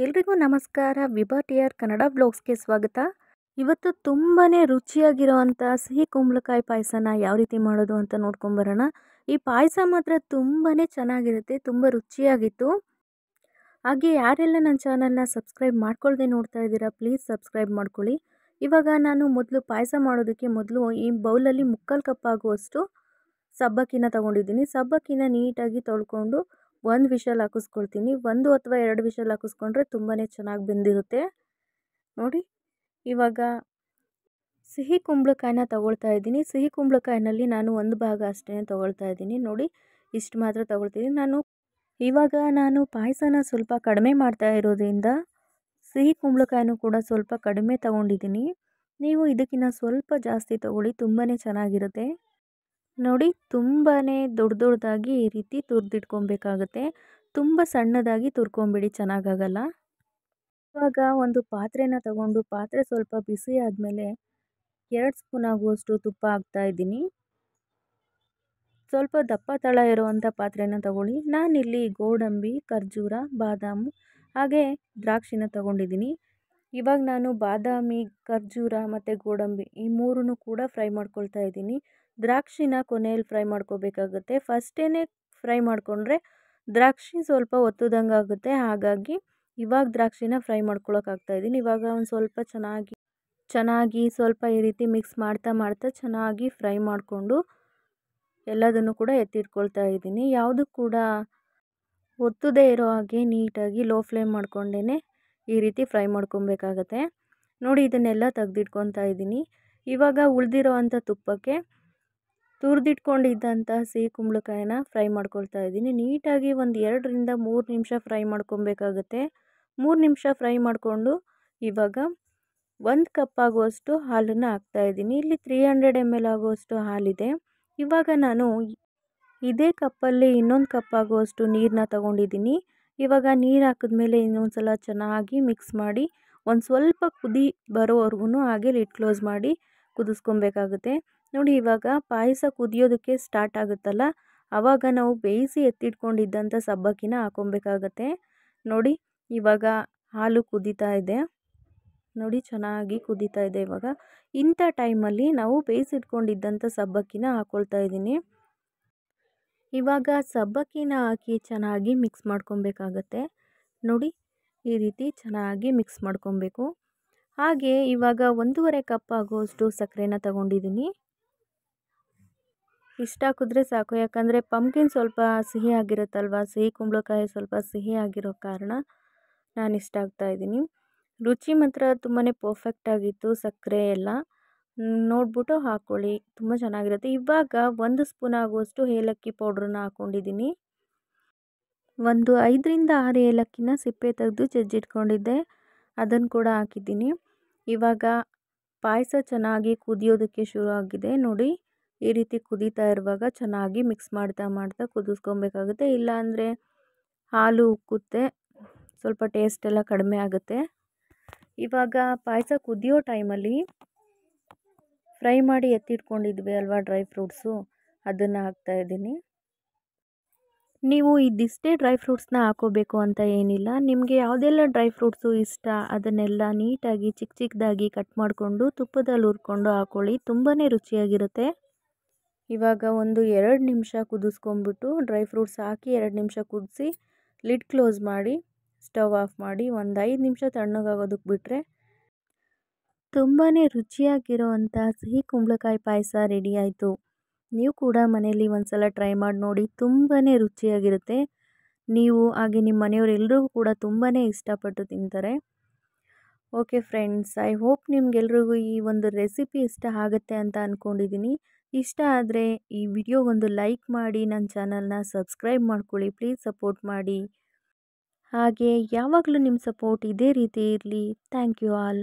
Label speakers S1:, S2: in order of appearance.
S1: ಎಲ್ರಿಗೂ ನಮಸ್ಕಾರ. ವಿಭಾ ಟಿಆರ್ ಕನ್ನಡ ಬ್ಲಾಗ್ಸ್ಗೆ ಸ್ವಾಗತ. ಇವತ್ತು ತುಂಬಾ ರುಚಿಯಾಗಿರೋವಂಥ ಸಿಹಿ ಕುಂಬಳಕಾಯಿ ಪಾಯಸನ ಯಾವ ರೀತಿ ಮಾಡೋದು ಅಂತ ನೋಡ್ಕೊಂಬರೋಣ. ಈ ಪಾಯಸ ಮಾತ್ರ ತುಂಬಾ ಚೆನ್ನಾಗಿರುತ್ತೆ, ತುಂಬ ರುಚಿಯಾಗಿತ್ತು. ಹಾಗೆ ಯಾರೆಲ್ಲ ನನ್ನ ಚಾನಲ್ನ ಸಬ್ಸ್ಕ್ರೈಬ್ ಮಾಡ್ಕೊಳ್ಳದೆ ನೋಡ್ತಾ ಇದ್ದೀರಾ, ಪ್ಲೀಸ್ ಸಬ್ಸ್ಕ್ರೈಬ್ ಮಾಡ್ಕೊಳ್ಳಿ. ಇವಾಗ ನಾನು ಪಾಯಸ ಮಾಡೋದಕ್ಕೆ ಮೊದಲು ಈ ಬೌಲಲ್ಲಿ 3/4 ಕಪ್ ಆಗುವಷ್ಟು ಸಬ್ಬಕ್ಕಿನ ತೊಗೊಂಡಿದ್ದೀನಿ. ಸಬ್ಬಕ್ಕಿನ ನೀಟಾಗಿ ತೊಳ್ಕೊಂಡು 1 ವಿಷಲ್ ಹಾಕಿಸ್ಕೊಳ್ತೀನಿ. 1 ಅಥವಾ 2 ವಿಷಲ್ ಹಾಕಿಸ್ಕೊಂಡ್ರೆ ತುಂಬಾ ಚೆನ್ನಾಗಿ ಬೆಂದಿರುತ್ತೆ. ನೋಡಿ, ಇವಾಗ ಸಿಹಿ ಕುಂಬಳಕಾಯಿನ ತೊಗೊಳ್ತಾ ಇದ್ದೀನಿ. ಸಿಹಿ ಕುಂಬಳಕಾಯಿನಲ್ಲಿ ನಾನು 1 ಭಾಗ ಅಷ್ಟೇ ತೊಗೊಳ್ತಾ ಇದ್ದೀನಿ. ನೋಡಿ, ಇಷ್ಟು ಮಾತ್ರ ತೊಗೊಳ್ತೀನಿ. ಇವಾಗ ನಾನು ಪಾಯಸನ ಸ್ವಲ್ಪ ಕಡಿಮೆ ಮಾಡ್ತಾ ಇರೋದ್ರಿಂದ ಸಿಹಿ ಕುಂಬಳಕಾಯಿನೂ ಕೂಡ ಸ್ವಲ್ಪ ಕಡಿಮೆ ತೊಗೊಂಡಿದ್ದೀನಿ. ನೀವು ಇದಕ್ಕಿಂತ ಸ್ವಲ್ಪ ಜಾಸ್ತಿ ತೊಗೊಳ್ಳಿ, ತುಂಬಾ ಚೆನ್ನಾಗಿರುತ್ತೆ. ನೋಡಿ, ತುಂಬಾ ದೊಡ್ಡದಾಗಿ ಈ ರೀತಿ ತುರಿದಿಟ್ಕೊಬೇಕಾಗುತ್ತೆ. ತುಂಬ ಸಣ್ಣದಾಗಿ ತುರ್ಕೊಂಬಿಡಿ, ಚೆನ್ನಾಗಾಗಲ್ಲ. ಇವಾಗ ಒಂದು ಪಾತ್ರೆನ ತಗೊಂಡು ಪಾತ್ರೆ ಸ್ವಲ್ಪ ಬಿಸಿ ಆದಮೇಲೆ 2 ಸ್ಪೂನ್ ಆಗುವಷ್ಟು ತುಪ್ಪ ಹಾಕ್ತಾಯಿದ್ದೀನಿ. ಸ್ವಲ್ಪ ದಪ್ಪ ತಳ ಇರುವಂಥ ಪಾತ್ರೆನ ತಗೊಳ್ಳಿ. ನಾನಿಲ್ಲಿ ಗೋಡಂಬಿ, ಖರ್ಜೂರ, ಬಾದಾಮಿ ಹಾಗೆ ದ್ರಾಕ್ಷಿನ ತಗೊಂಡಿದ್ದೀನಿ. ಇವಾಗ ನಾನು ಬಾದಾಮಿ, ಖರ್ಜೂರ ಮತ್ತು ಗೋಡಂಬಿ ಈ ಮೂರನ್ನು ಕೂಡ ಫ್ರೈ ಮಾಡ್ಕೊಳ್ತಾ ಇದ್ದೀನಿ. ದ್ರಾಕ್ಷಿನ ಕೊನೆಯಲ್ಲಿ ಫ್ರೈ ಮಾಡ್ಕೋಬೇಕಾಗುತ್ತೆ. ಫಸ್ಟೇ ಫ್ರೈ ಮಾಡಿಕೊಂಡ್ರೆ ದ್ರಾಕ್ಷಿ ಸ್ವಲ್ಪ ಒತ್ತುದಂಗೆ ಆಗುತ್ತೆ. ಹಾಗಾಗಿ ಇವಾಗ ದ್ರಾಕ್ಷಿನ ಫ್ರೈ ಮಾಡ್ಕೊಳಕ್ಕಾಗ್ತಾಯಿದ್ದೀನಿ. ಇವಾಗ ಒಂದು ಸ್ವಲ್ಪ ಚೆನ್ನಾಗಿ ಸ್ವಲ್ಪ ಈ ರೀತಿ ಮಿಕ್ಸ್ ಮಾಡ್ತಾ ಚೆನ್ನಾಗಿ ಫ್ರೈ ಮಾಡಿಕೊಂಡು ಎಲ್ಲದನ್ನು ಕೂಡ ಎತ್ತಿಟ್ಕೊಳ್ತಾ ಇದ್ದೀನಿ. ಯಾವುದು ಕೂಡ ಒತ್ತದೇ ಇರೋ ಹಾಗೆ ನೀಟಾಗಿ ಲೋ ಫ್ಲೇಮ್ ಮಾಡ್ಕೊಂಡೇ ಈ ರೀತಿ ಫ್ರೈ ಮಾಡ್ಕೊಬೇಕಾಗತ್ತೆ. ನೋಡಿ, ಇದನ್ನೆಲ್ಲ ತೆಗೆದಿಟ್ಕೊತಾ ಇದ್ದೀನಿ. ಇವಾಗ ಉಳಿದಿರೋ ಅಂಥ ತುಪ್ಪಕ್ಕೆ ತುರಿದಿಟ್ಕೊಂಡಿದ್ದಂಥ ಸಿಹಿ ಕುಂಬಳಕಾಯಿನ ಫ್ರೈ ಮಾಡ್ಕೊಳ್ತಾ ಇದ್ದೀನಿ. ನೀಟಾಗಿ ಒಂದು 2 ರಿಂದ 3 ನಿಮಿಷ ಫ್ರೈ ಮಾಡ್ಕೊಬೇಕಾಗತ್ತೆ. 3 ನಿಮಿಷ ಫ್ರೈ ಮಾಡಿಕೊಂಡು ಇವಾಗ 1 ಕಪ್ ಆಗುವಷ್ಟು ಹಾಲನ್ನು ಹಾಕ್ತಾಯಿದ್ದೀನಿ. ಇಲ್ಲಿ 300 ml ಆಗುವಷ್ಟು ಹಾಲಿದೆ. ಇವಾಗ ನಾನು ಇದೇ ಕಪ್ಪಲ್ಲಿ ಇನ್ನೊಂದು ಕಪ್ ಆಗುವಷ್ಟು ನೀರನ್ನ ತಗೊಂಡಿದ್ದೀನಿ. ಇವಾಗ ನೀರು ಹಾಕಿದ್ಮೇಲೆ ಇನ್ನೊಂದು ಸಲ ಚೆನ್ನಾಗಿ ಮಿಕ್ಸ್ ಮಾಡಿ ಒಂದು ಸ್ವಲ್ಪ ಕುದಿ ಬರೋವರೆಗೂ ಹಾಗೆ ಲಿಡ್ ಕ್ಲೋಸ್ ಮಾಡಿ ಕುದಿಸ್ಕೊಬೇಕಾಗುತ್ತೆ. ನೋಡಿ, ಇವಾಗ ಪಾಯಸ ಕುದಿಯೋದಕ್ಕೆ ಸ್ಟಾರ್ಟ್ ಆಗುತ್ತಲ್ಲ, ಆವಾಗ ನಾವು ಬೇಯಿಸಿ ಎತ್ತಿಟ್ಕೊಂಡಿದ್ದಂಥ ಸಬ್ಬಕ್ಕಿನ ಹಾಕ್ಕೊಬೇಕಾಗತ್ತೆ. ನೋಡಿ, ಇವಾಗ ಹಾಲು ಕುದೀತಾ ಇದೆ. ನೋಡಿ, ಚೆನ್ನಾಗಿ ಕುದೀತಾ ಇದೆ. ಇಂಥ ಟೈಮಲ್ಲಿ ನಾವು ಬೇಯಿಸಿಟ್ಕೊಂಡಿದ್ದಂಥ ಸಬ್ಬಕ್ಕಿನ ಹಾಕ್ಕೊಳ್ತಾ ಇದ್ದೀನಿ. ಇವಾಗ ಸಬ್ಬಕ್ಕಿನ ಹಾಕಿ ಚೆನ್ನಾಗಿ ಮಿಕ್ಸ್ ಮಾಡ್ಕೊಬೇಕಾಗತ್ತೆ. ನೋಡಿ, ಈ ರೀತಿ ಚೆನ್ನಾಗಿ ಮಿಕ್ಸ್ ಮಾಡ್ಕೊಬೇಕು. ಹಾಗೆ ಇವಾಗ 1.5 ಕಪ್ ಆಗುವಷ್ಟು ಸಕ್ಕರೆನ ತಗೊಂಡಿದ್ದೀನಿ. ಇಷ್ಟು ಹಾಕಿದ್ರೆ ಸಾಕು, ಯಾಕಂದರೆ ಪಂಪ್ಕಿನ್ ಸ್ವಲ್ಪ ಸಿಹಿ ಆಗಿರುತ್ತಲ್ವ, ಸಿಹಿ ಕುಂಬಳಕಾಯಿ ಸ್ವಲ್ಪ ಸಿಹಿ ಆಗಿರೋ ಕಾರಣ ನಾನು ಇಷ್ಟು ಹಾಕ್ತಾಯಿದ್ದೀನಿ. ರುಚಿ ಮಾತ್ರ ತುಂಬಾ ಪರ್ಫೆಕ್ಟಾಗಿತ್ತು. ಸಕ್ಕರೆ ಎಲ್ಲ ನೋಡ್ಬಿಟ್ಟು ಹಾಕ್ಕೊಳ್ಳಿ, ತುಂಬ ಚೆನ್ನಾಗಿರುತ್ತೆ. ಇವಾಗ 1 ಸ್ಪೂನ್ ಆಗುವಷ್ಟು ಏಲಕ್ಕಿ ಪೌಡ್ರನ್ನ ಹಾಕ್ಕೊಂಡಿದ್ದೀನಿ. ಒಂದು 5 ರಿಂದ 6 ಏಲಕ್ಕಿನ ಸಿಪ್ಪೆ ತೆಗೆದು ಜಜ್ಜಿಟ್ಕೊಂಡಿದ್ದೆ, ಅದನ್ನು ಕೂಡ ಹಾಕಿದ್ದೀನಿ. ಇವಾಗ ಪಾಯಸ ಚೆನ್ನಾಗಿ ಕುದಿಯೋದಕ್ಕೆ ಶುರು ಆಗಿದೆ. ನೋಡಿ, ಈ ರೀತಿ ಕುದೀತಾ ಇರುವಾಗ ಚೆನ್ನಾಗಿ ಮಿಕ್ಸ್ ಮಾಡ್ತಾ ಕುದಿಸ್ಕೊಬೇಕಾಗುತ್ತೆ. ಇಲ್ಲಾಂದರೆ ಹಾಲು ಉಕ್ಕುತ್ತೆ, ಸ್ವಲ್ಪ ಟೇಸ್ಟ್ ಎಲ್ಲ ಕಡಿಮೆ ಆಗುತ್ತೆ. ಇವಾಗ ಪಾಯಸ ಕುದಿಯೋ ಟೈಮಲ್ಲಿ ಫ್ರೈ ಮಾಡಿ ಎತ್ತಿಟ್ಕೊಂಡಿದ್ವಿ ಅಲ್ವಾ ಡ್ರೈ ಫ್ರೂಟ್ಸು, ಅದನ್ನು ಹಾಕ್ತಾಯಿದ್ದೀನಿ. ನೀವು ಇದಿಷ್ಟೇ ಡ್ರೈ ಫ್ರೂಟ್ಸ್ನ ಹಾಕೋಬೇಕು ಅಂತ ಏನಿಲ್ಲ. ನಿಮಗೆ ಯಾವುದೆಲ್ಲ ಡ್ರೈ ಫ್ರೂಟ್ಸು ಇಷ್ಟ ಅದನ್ನೆಲ್ಲ ನೀಟಾಗಿ ಚಿಕ್ಕದಾಗಿ ಕಟ್ ಮಾಡಿಕೊಂಡು ತುಪ್ಪದಲ್ಲಿ ಹುರ್ಕೊಂಡು ಹಾಕ್ಕೊಳ್ಳಿ, ತುಂಬಾ ರುಚಿಯಾಗಿರುತ್ತೆ. ಇವಾಗ ಒಂದು 2 ನಿಮಿಷ ಕುದಿಸ್ಕೊಂಬಿಟ್ಟು ಡ್ರೈ ಫ್ರೂಟ್ಸ್ ಹಾಕಿ 2 ನಿಮಿಷ ಕುದಿಸಿ ಲಿಡ್ ಕ್ಲೋಸ್ ಮಾಡಿ ಸ್ಟವ್ ಆಫ್ ಮಾಡಿ ಒಂದು 5 ನಿಮಿಷ ತಣ್ಣಗಾಗೋದಕ್ಕೆ ಬಿಟ್ಟರೆ ತುಂಬಾ ರುಚಿಯಾಗಿರೋವಂಥ ಸಿಹಿ ಕುಂಬಳಕಾಯಿ ಪಾಯಸ ರೆಡಿ ಆಯಿತು. ನೀವು ಕೂಡ ಮನೆಯಲ್ಲಿ ಒಂದು ಸಲ ಟ್ರೈ ಮಾಡಿ ನೋಡಿ, ತುಂಬಾ ರುಚಿಯಾಗಿರುತ್ತೆ. ನೀವು ಹಾಗೆ ನಿಮ್ಮ ಮನೆಯವರೆಲ್ಲರಿಗೂ ಕೂಡ ತುಂಬಾ ಇಷ್ಟಪಟ್ಟು ತಿಂತಾರೆ. ಓಕೆ ಫ್ರೆಂಡ್ಸ್, ಐ ಹೋಪ್ ನಿಮ್ಗೆಲ್ರಿಗೂ ಈ ಒಂದು ರೆಸಿಪಿ ಇಷ್ಟ ಆಗುತ್ತೆ ಅಂತ ಅಂದ್ಕೊಂಡಿದ್ದೀನಿ. ಇಷ್ಟ ಆದರೆ ಈ ವಿಡಿಯೋಗೊಂದು ಲೈಕ್ ಮಾಡಿ, ನನ್ನ ಚಾನಲ್ನ ಸಬ್ಸ್ಕ್ರೈಬ್ ಮಾಡ್ಕೊಳ್ಳಿ, ಪ್ಲೀಸ್ ಸಪೋರ್ಟ್ ಮಾಡಿ. ಹಾಗೆ ಯಾವಾಗಲೂ ನಿಮ್ಮ ಸಪೋರ್ಟ್ ಇದೇ ರೀತಿ ಇರಲಿ. Thank you all.